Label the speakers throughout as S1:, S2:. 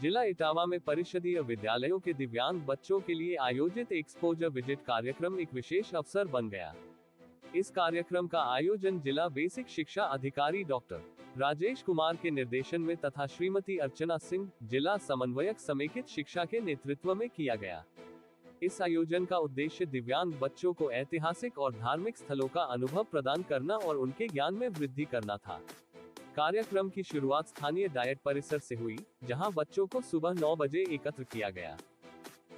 S1: जिला इटावा में परिषदीय विद्यालयों के दिव्यांग बच्चों के लिए आयोजित एक्सपोजर विजिट कार्यक्रम एक विशेष अवसर बन गया। इस कार्यक्रम का आयोजन जिला बेसिक शिक्षा अधिकारी डॉक्टर राजेश कुमार के निर्देशन में तथा श्रीमती अर्चना सिंह, जिला समन्वयक समेकित शिक्षा के नेतृत्व में किया गया। इस आयोजन का उद्देश्य दिव्यांग बच्चों को ऐतिहासिक और धार्मिक स्थलों का अनुभव प्रदान करना और उनके ज्ञान में वृद्धि करना था। कार्यक्रम की शुरुआत स्थानीय डायट परिसर से हुई, जहां बच्चों को सुबह 9 बजे एकत्र किया गया।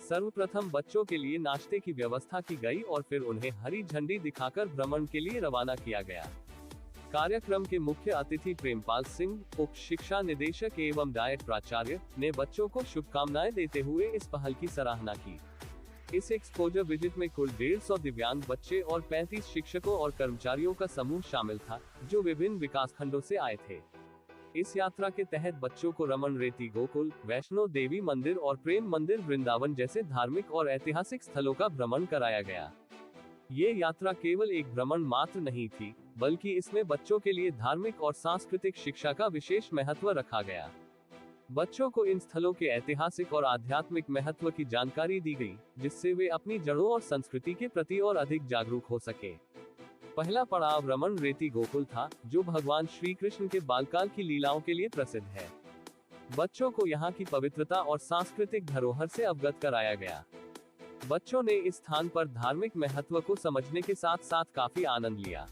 S1: सर्वप्रथम बच्चों के लिए नाश्ते की व्यवस्था की गई और फिर उन्हें हरी झंडी दिखाकर भ्रमण के लिए रवाना किया गया। कार्यक्रम के मुख्य अतिथि प्रेमपाल सिंह, उप शिक्षा निदेशक एवं डायट प्राचार्य, ने बच्चों को शुभकामनाएं देते हुए इस पहल की सराहना की। इस एक्सपोजर विजिट में कुल 150 दिव्यांग बच्चे और 35 शिक्षकों और कर्मचारियों का समूह शामिल था, जो विभिन्न विकासखंडों से आए थे। इस यात्रा के तहत बच्चों को रमन रेती गोकुल, वैष्णो देवी मंदिर और प्रेम मंदिर वृंदावन जैसे धार्मिक और ऐतिहासिक स्थलों का भ्रमण कराया गया। ये यात्रा केवल एक भ्रमण मात्र नहीं थी, बल्कि इसमें बच्चों के लिए धार्मिक और सांस्कृतिक शिक्षा का विशेष महत्व रखा गया। बच्चों को इन स्थलों के ऐतिहासिक और आध्यात्मिक महत्व की जानकारी दी गई, जिससे वे अपनी जड़ों और संस्कृति के प्रति और अधिक जागरूक हो सके। पहला पड़ाव रमन रेती गोकुल था, जो भगवान श्री कृष्ण के बालकाल की लीलाओं के लिए प्रसिद्ध है। बच्चों को यहाँ की पवित्रता और सांस्कृतिक धरोहर से अवगत कराया गया। बच्चों ने इस स्थान पर धार्मिक महत्व को समझने के साथ साथ काफी आनंद लिया।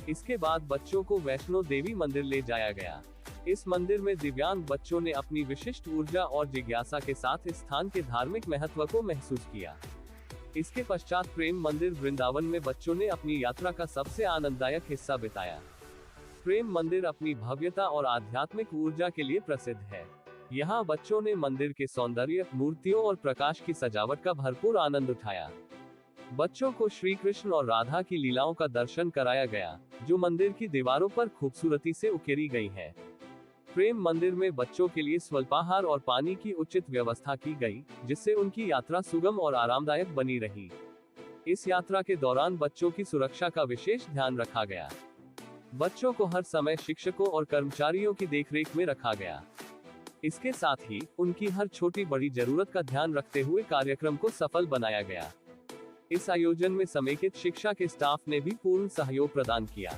S1: इसके बाद बच्चों को वैष्णो देवी मंदिर ले जाया गया। इस मंदिर में दिव्यांग बच्चों ने अपनी विशिष्ट ऊर्जा और जिज्ञासा के साथ इस स्थान के धार्मिक महत्व को महसूस किया। इसके पश्चात प्रेम मंदिर वृंदावन में बच्चों ने अपनी यात्रा का सबसे आनंददायक हिस्सा बिताया। प्रेम मंदिर अपनी भव्यता और आध्यात्मिक ऊर्जा के लिए प्रसिद्ध है। यहाँ बच्चों ने मंदिर के सौंदर्य, मूर्तियों और प्रकाश की सजावट का भरपूर आनंद उठाया। बच्चों को श्री कृष्ण और राधा की लीलाओं का दर्शन कराया गया, जो मंदिर की दीवारों पर खूबसूरती से उकेरी गई है। प्रेम मंदिर में बच्चों के लिए स्वल्पाहार और पानी की उचित व्यवस्था की गई, जिससे उनकी यात्रा सुगम और आरामदायक बनी रही। इस यात्रा के दौरान बच्चों की सुरक्षा का विशेष ध्यान रखा गया। बच्चों को हर समय शिक्षकों और कर्मचारियों की देखरेख में रखा गया। इसके साथ ही उनकी हर छोटी बड़ी जरूरत का ध्यान रखते हुए कार्यक्रम को सफल बनाया गया। इस आयोजन में समेकित शिक्षा के स्टाफ ने भी पूर्ण सहयोग प्रदान किया।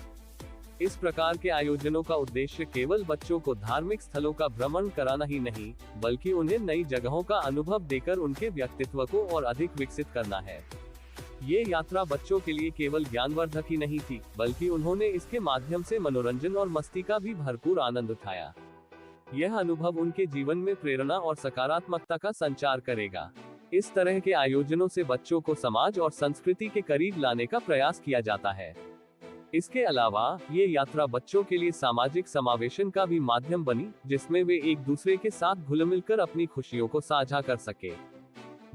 S1: इस प्रकार के आयोजनों का उद्देश्य केवल बच्चों को धार्मिक स्थलों का भ्रमण कराना ही नहीं, बल्कि उन्हें नई जगहों का अनुभव देकर उनके व्यक्तित्व को और अधिक विकसित करना है। ये यात्रा बच्चों के लिए केवल ज्ञानवर्धक ही नहीं थी, बल्कि उन्होंने इसके माध्यम से मनोरंजन और मस्ती का भी भरपूर आनंद उठाया। यह अनुभव उनके जीवन में प्रेरणा और सकारात्मकता का संचार करेगा। इस तरह के आयोजनों से बच्चों को समाज और संस्कृति के करीब लाने का प्रयास किया जाता है। इसके अलावा ये यात्रा बच्चों के लिए सामाजिक समावेशन का भी माध्यम बनी, जिसमें वे एक दूसरे के साथ घुल मिलकर अपनी खुशियों को साझा कर सके।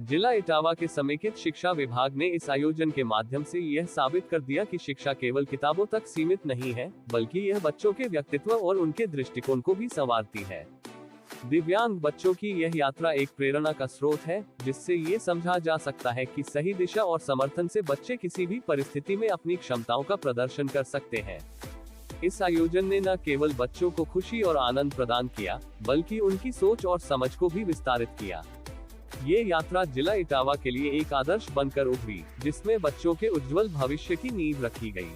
S1: जिला इटावा के समेकित शिक्षा विभाग ने इस आयोजन के माध्यम से यह साबित कर दिया कि शिक्षा केवल किताबों तक सीमित नहीं है, बल्कि यह बच्चों के व्यक्तित्व और उनके दृष्टिकोण को भी संवारती है। दिव्यांग बच्चों की यह यात्रा एक प्रेरणा का स्रोत है, जिससे ये समझा जा सकता है कि सही दिशा और समर्थन से बच्चे किसी भी परिस्थिति में अपनी क्षमताओं का प्रदर्शन कर सकते हैं। इस आयोजन ने न केवल बच्चों को खुशी और आनंद प्रदान किया, बल्कि उनकी सोच और समझ को भी विस्तारित किया। ये यात्रा जिला इटावा के लिए एक आदर्श बनकर उभरी, जिसमें बच्चों के उज्जवल भविष्य की नींव रखी गई।